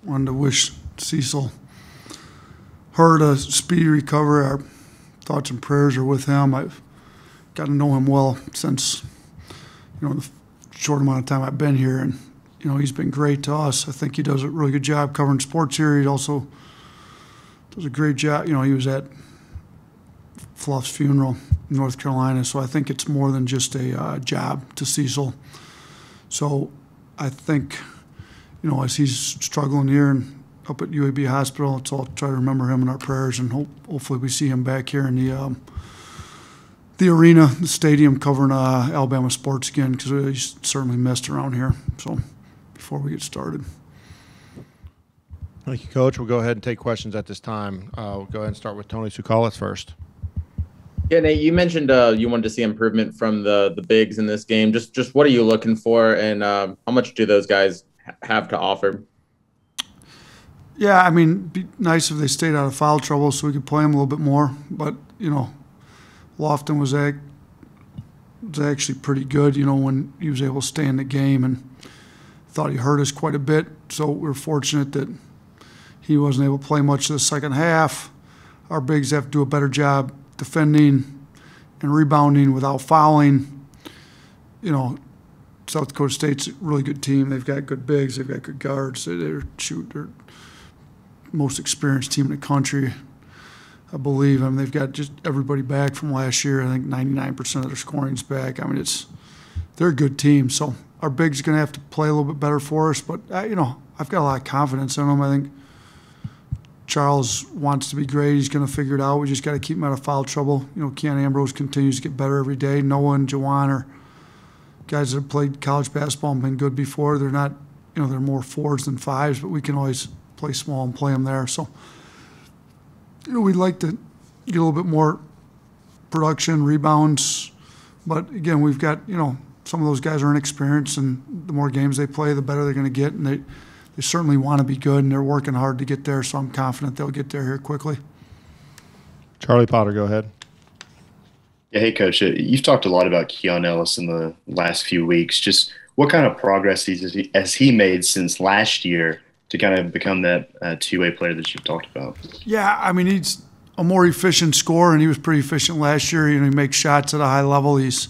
wanted to wish Cecil Hurd a speedy recovery. Our thoughts and prayers are with him. I've got to know him well since, the short amount of time I've been here, and, he's been great to us. I think he does a really good job covering sports here. He also does a great job. He was at Fluff's funeral in North Carolina, so I think it's more than just a job to Cecil. So I think, as he's struggling here and up at UAB Hospital, let's all try to remember him in our prayers, and hopefully we see him back here in the arena, the stadium, covering Alabama sports again, because he's certainly missed around here. So before we get started. Thank you, Coach. We'll go ahead and take questions at this time. We'll go ahead and start with Tony Sukalis first. Yeah, Nate, you mentioned you wanted to see improvement from the bigs in this game. Just what are you looking for, and how much do those guys have to offer? Yeah, it'd be nice if they stayed out of foul trouble so we could play them a little bit more. But, Lofton was actually pretty good, when he was able to stay in the game, and thought he hurt us quite a bit. So we're fortunate that he wasn't able to play much of the second half. Our bigs have to do a better job defending and rebounding without fouling. South Dakota State's a really good team. They've got good bigs. They've got good guards. They're most experienced team in the country, I believe. They've got just everybody back from last year. I think 99% of their scoring's back. They're a good team. So our bigs are going to have to play a little bit better for us. But, I've got a lot of confidence in them. I think Charles wants to be great. He's going to figure it out. We just got to keep him out of foul trouble. Keon Ambrose continues to get better every day. Noah and Jawan are guys that have played college basketball and been good before. They're not, they're more fours than fives, but we can always play small and play them there. So, we'd like to get a little bit more production, rebounds. But, again, we've got, some of those guys are inexperienced, and the more games they play, the better they're going to get. And they certainly want to be good, and they're working hard to get there, so I'm confident they'll get there here quickly. Charlie Potter, go ahead. Yeah, hey, Coach. You've talked a lot about Keon Ellis in the last few weeks. Just what kind of progress has he made since last year to kind of become that two-way player that you've talked about? Yeah, he's a more efficient scorer, and he was pretty efficient last year. He makes shots at a high level. He's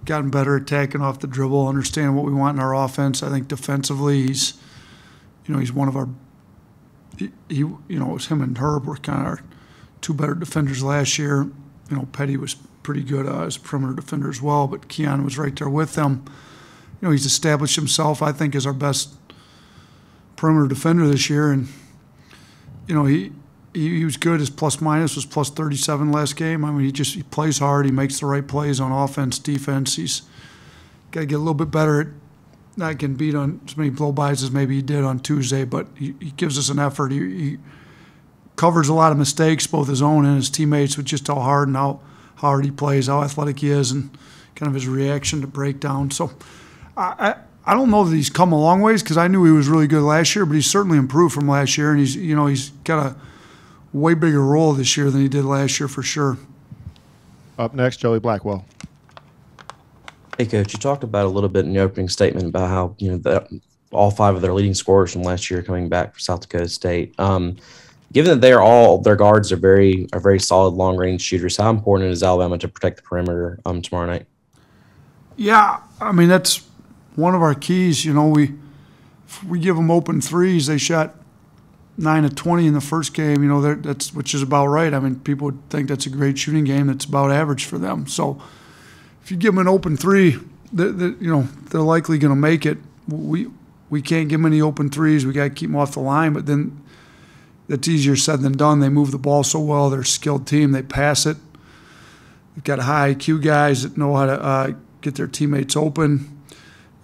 gotten better at attacking off the dribble, understanding what we want in our offense. I think defensively he's one of our it was him and Herb were kind of our two better defenders last year. Petty was pretty good as a perimeter defender as well, but Keon was right there with them. He's established himself, I think, as our best perimeter defender this year, and he was good. His plus minus was plus 37 last game. He plays hard. He makes the right plays on offense, defense. He's got to get a little bit better at not getting beat on as many blow-bys as maybe he did on Tuesday, but he gives us an effort. He covers a lot of mistakes, both his own and his teammates, with just how hard and how hard he plays, how athletic he is, and kind of his reaction to breakdown. So I don't know that he's come a long ways, because I knew he was really good last year, but he's certainly improved from last year, and he's got a way bigger role this year than he did last year for sure. Up next, Joey Blackwell. Hey, Coach, you talked about a little bit in the opening statement about how, all five of their leading scorers from last year coming back for South Dakota State. Given that their guards are very solid long-range shooters, how important is Alabama to protect the perimeter tomorrow night? Yeah, that's one of our keys. If we give them open threes, they shot 9 of 20 in the first game. Which is about right. People would think that's a great shooting game. That's about average for them. So if you give them an open three, they're likely going to make it. We can't give them any open threes. We got to keep them off the line. But then that's easier said than done. They move the ball so well. They're a skilled team. They pass it. They've got high IQ guys that know how to get their teammates open.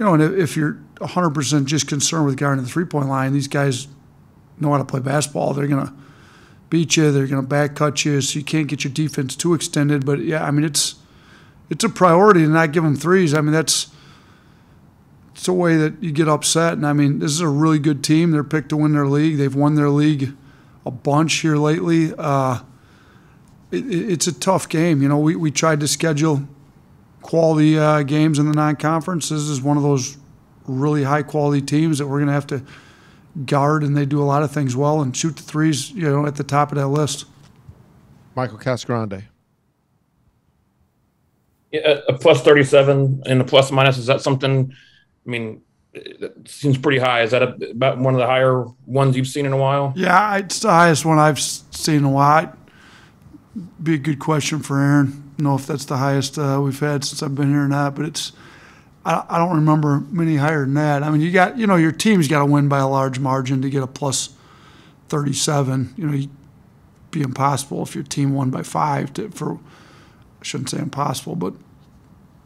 And if you're 100% just concerned with guarding the three-point line, these guys know how to play basketball. They're going to beat you. They're going to back cut you, so you can't get your defense too extended. But, yeah, it's a priority to not give them threes. It's a way that you get upset. And, this is a really good team. They're picked to win their league. They've won their league a bunch here lately. It's a tough game. We tried to schedule quality games in the non-conference. This is one of those really high-quality teams that we're going to have to guard, and they do a lot of things well and shoot the threes, at the top of that list. Michael Casgrande. A plus 37 and a plus minus, is that something, I mean, it seems pretty high. Is that about one of the higher ones you've seen in a while? Yeah, it's the highest one I've seen in a while. Be a good question for Aaron. I don't know if that's the highest we've had since I've been here or not, but I don't remember many higher than that. I mean, your team's got to win by a large margin to get a plus 37. It'd be impossible if your team won by 5 I shouldn't say impossible, but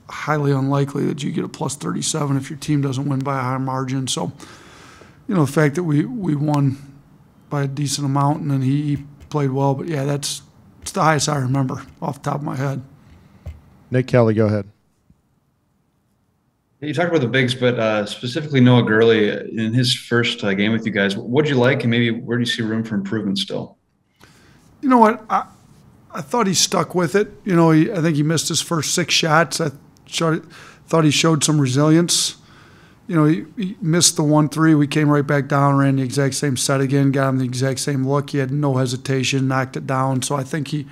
highly unlikely that you get a plus 37 if your team doesn't win by a high margin. So, the fact that we won by a decent amount and then he played well, but yeah, it's the highest I remember off the top of my head. Nick Kelly, go ahead. You talked about the bigs, but specifically Noah Gurley in his first game with you guys. What did you like, and maybe where do you see room for improvement still? You know what? I thought he stuck with it. I think he missed his first 6 shots. I thought he showed some resilience. He missed the 1-3. We came right back down, ran the exact same set again, got him the exact same look. He had no hesitation, knocked it down. So I think he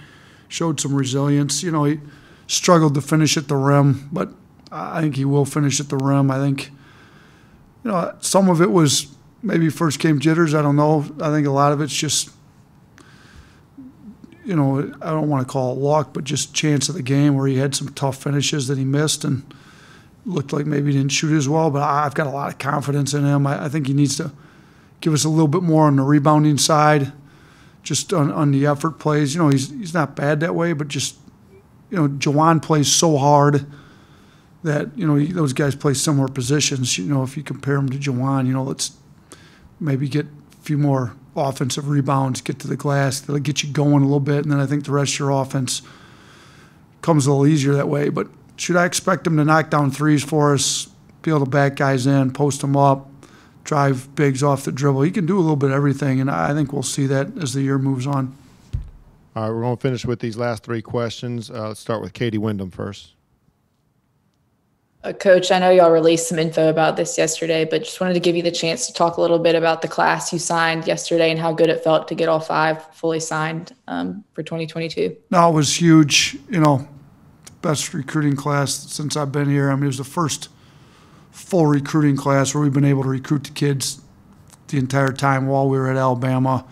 showed some resilience. He struggled to finish at the rim, but I think he will finish at the rim. I think, some of it was maybe first game jitters. I don't know. I think a lot of it's just, I don't want to call it luck, but just chance of the game where he had some tough finishes that he missed and looked like maybe he didn't shoot as well. But I've got a lot of confidence in him. I think he needs to give us a little bit more on the rebounding side, just on the effort plays. He's not bad that way, but just, Jawan plays so hard that, those guys play similar positions. If you compare him to Jawan, let's maybe get a few more offensive rebounds, get to the glass, that'll get you going a little bit, and then I think the rest of your offense comes a little easier that way. But should I expect him to knock down threes for us, be able to back guys in, post them up, drive bigs off the dribble? He can do a little bit of everything, and I think we'll see that as the year moves on. All right, we're going to finish with these last 3 questions. Let's start with Katie Wyndham first. Coach, I know y'all released some info about this yesterday, but just wanted to give you the chance to talk a little bit about the class you signed yesterday and how good it felt to get all 5 fully signed for 2022. No, it was huge. Best recruiting class since I've been here. I mean, it was the first full recruiting class where we've been able to recruit the kids the entire time while we were at Alabama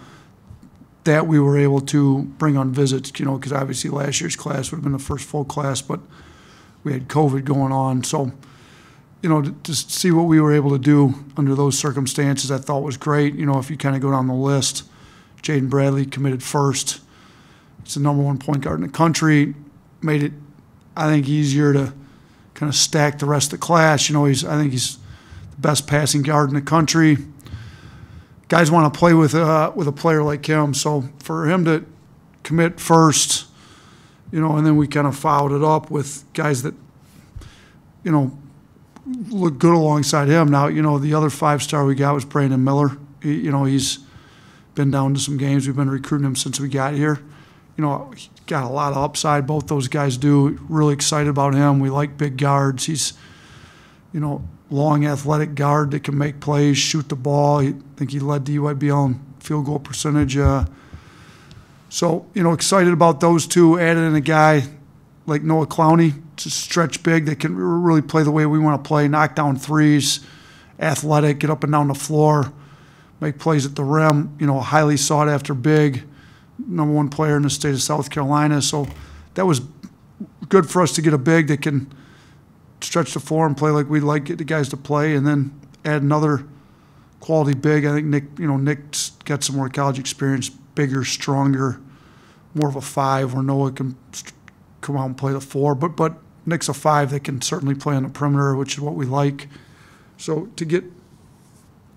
that we were able to bring on visits, because obviously last year's class would have been the first full class, but we had COVID going on. So, to see what we were able to do under those circumstances, I thought was great. If you kind of go down the list, Jaden Bradley committed first. He's the #1 point guard in the country. Made it, I think, easier to kind of stack the rest of the class. I think he's the best passing guard in the country. Guys want to play with a player like him. So for him to commit first, and then we kind of followed it up with guys that, look good alongside him. Now, the other 5-star we got was Brandon Miller. He's been down to some games. We've been recruiting him since we got here. He got a lot of upside. Both those guys do. Really excited about him. We like big guards. He's, long athletic guard that can make plays, shoot the ball. I think he led the EYBL in field goal percentage. So, excited about those two. Added in a guy like Noah Clowney, to stretch big, that can really play the way we want to play, knock down threes, athletic, get up and down the floor, make plays at the rim, highly sought after big, #1 player in the state of South Carolina. So that was good for us to get a big that can stretch the floor and play like we'd like the guys to play, and then add another quality big. I think Nick's got some more college experience, bigger, stronger, more of a 5 where Noah can come out and play the 4. But Nick's a 5 that can certainly play on the perimeter, which is what we like. So to get,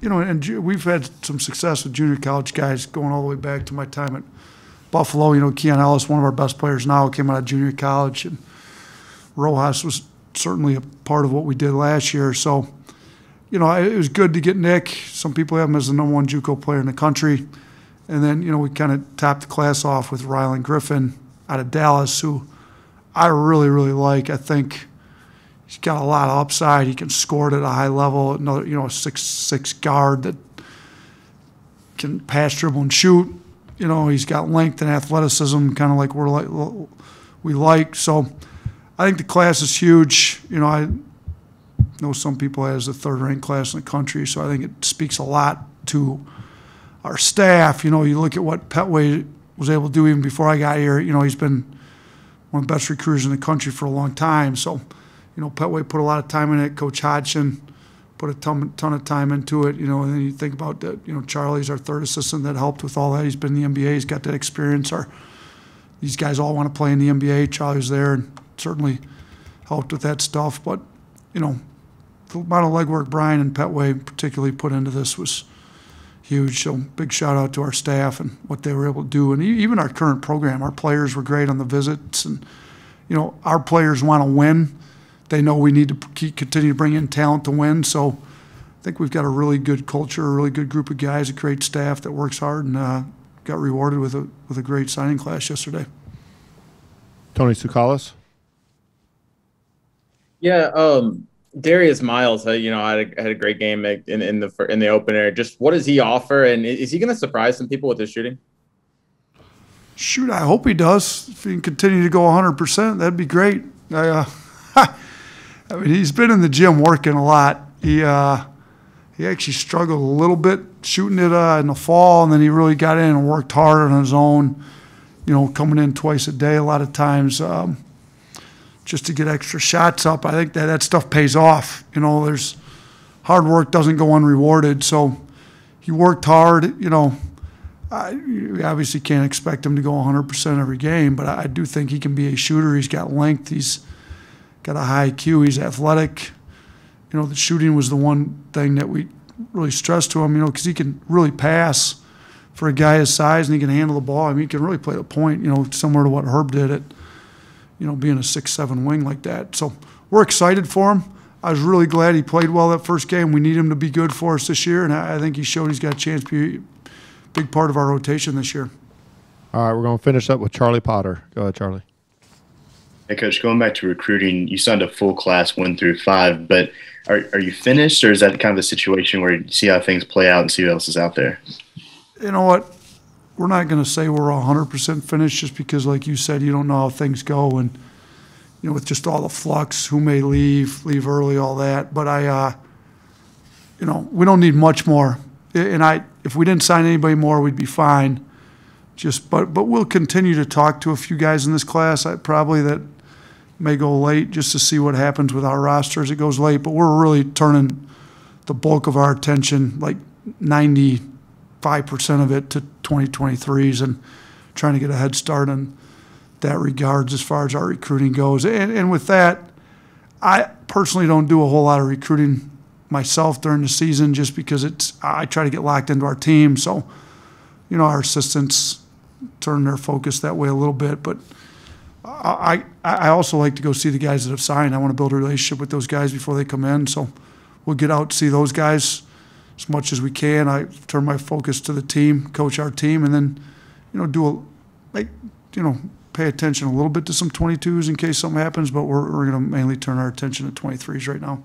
and we've had some success with junior college guys going all the way back to my time at Buffalo. Keon Ellis, one of our best players now, came out of junior college, and Rojas was certainly a part of what we did last year. So, it was good to get Nick. Some people have him as the #1 JUCO player in the country. And then, we kind of topped the class off with Rylan Griffin out of Dallas, who I really, really like. I think he's got a lot of upside. He can score it at a high level. Another, 6'6" guard that, can pass, dribble, and shoot. You know, he's got length and athleticism, kind of like we like. So I think the class is huge. You know, I know some people as the third-ranked class in the country, so I think it speaks a lot to our staff. You know, you look at what Petway was able to do even before I got here. You know, he's been one of the best recruiters in the country for a long time. So, you know, Petway put a lot of time in it. Coach Hodgson put a ton of time into it. You know, and then you think about that. You know, Charlie's our third assistant that helped with all that. He's been in the NBA. He's got that experience. These guys all want to play in the NBA. Charlie's there and certainly helped with that stuff. But, you know, the amount of legwork Brian and Petway particularly put into this was huge. So big shout out to our staff and what they were able to do. And even our current program, our players were great on the visits. And, you know, our players want to win. They know we need to continue to bring in talent to win. So I think we've got a really good culture, a really good group of guys, a great staff that works hard, and got rewarded with a great signing class yesterday. Tony Tsoukalas. Yeah, Darius Miles, you know, had a great game in the opener. Just what does he offer, and is he going to surprise some people with his shooting? Shoot, I hope he does. If he can continue to go 100%, that'd be great. I mean, he's been in the gym working a lot. He actually struggled a little bit shooting it in the fall, and then he really got in and worked hard on his own. You know, coming in twice a day a lot of times. Just to get extra shots up. I think that stuff pays off. You know, there's hard work doesn't go unrewarded. So he worked hard. You know, you obviously can't expect him to go 100% every game, but I do think he can be a shooter. He's got length. He's got a high IQ. He's athletic. You know, the shooting was the one thing that we really stressed to him, you know, because he can really pass for a guy his size, and he can handle the ball. I mean, he can really play the point, you know, similar to what Herb did at, you know, being a 6'7" wing like that. So we're excited for him. I was really glad he played well that first game. We need him to be good for us this year, and I think he showed he's got a chance to be a big part of our rotation this year. All right, we're going to finish up with Charlie Potter. Go ahead, Charlie. Hey, Coach, going back to recruiting, you signed a full class 1 through 5, but are you finished, or is that kind of a situation where you see how things play out and see what else is out there? You know what? We're not going to say we're 100% finished just because, like you said, you don't know how things go. And, you know, with just all the flux, who may leave early, all that. But you know, we don't need much more. And if we didn't sign anybody more, we'd be fine. But we'll continue to talk to a few guys in this class. Probably that may go late just to see what happens with our roster as it goes late. But we're really turning the bulk of our attention, like 95% of it, to 2023s and trying to get a head start in that regards as far as our recruiting goes. And with that, I personally don't do a whole lot of recruiting myself during the season just because I try to get locked into our team. So, you know, our assistants turn their focus that way a little bit. But I also like to go see the guys that have signed. I want to build a relationship with those guys before they come in. So we'll get out to see those guys as much as we can. I turn my focus to the team, coach our team, and then, you know, pay attention a little bit to some 22s in case something happens, but we're going to mainly turn our attention to 23s right now.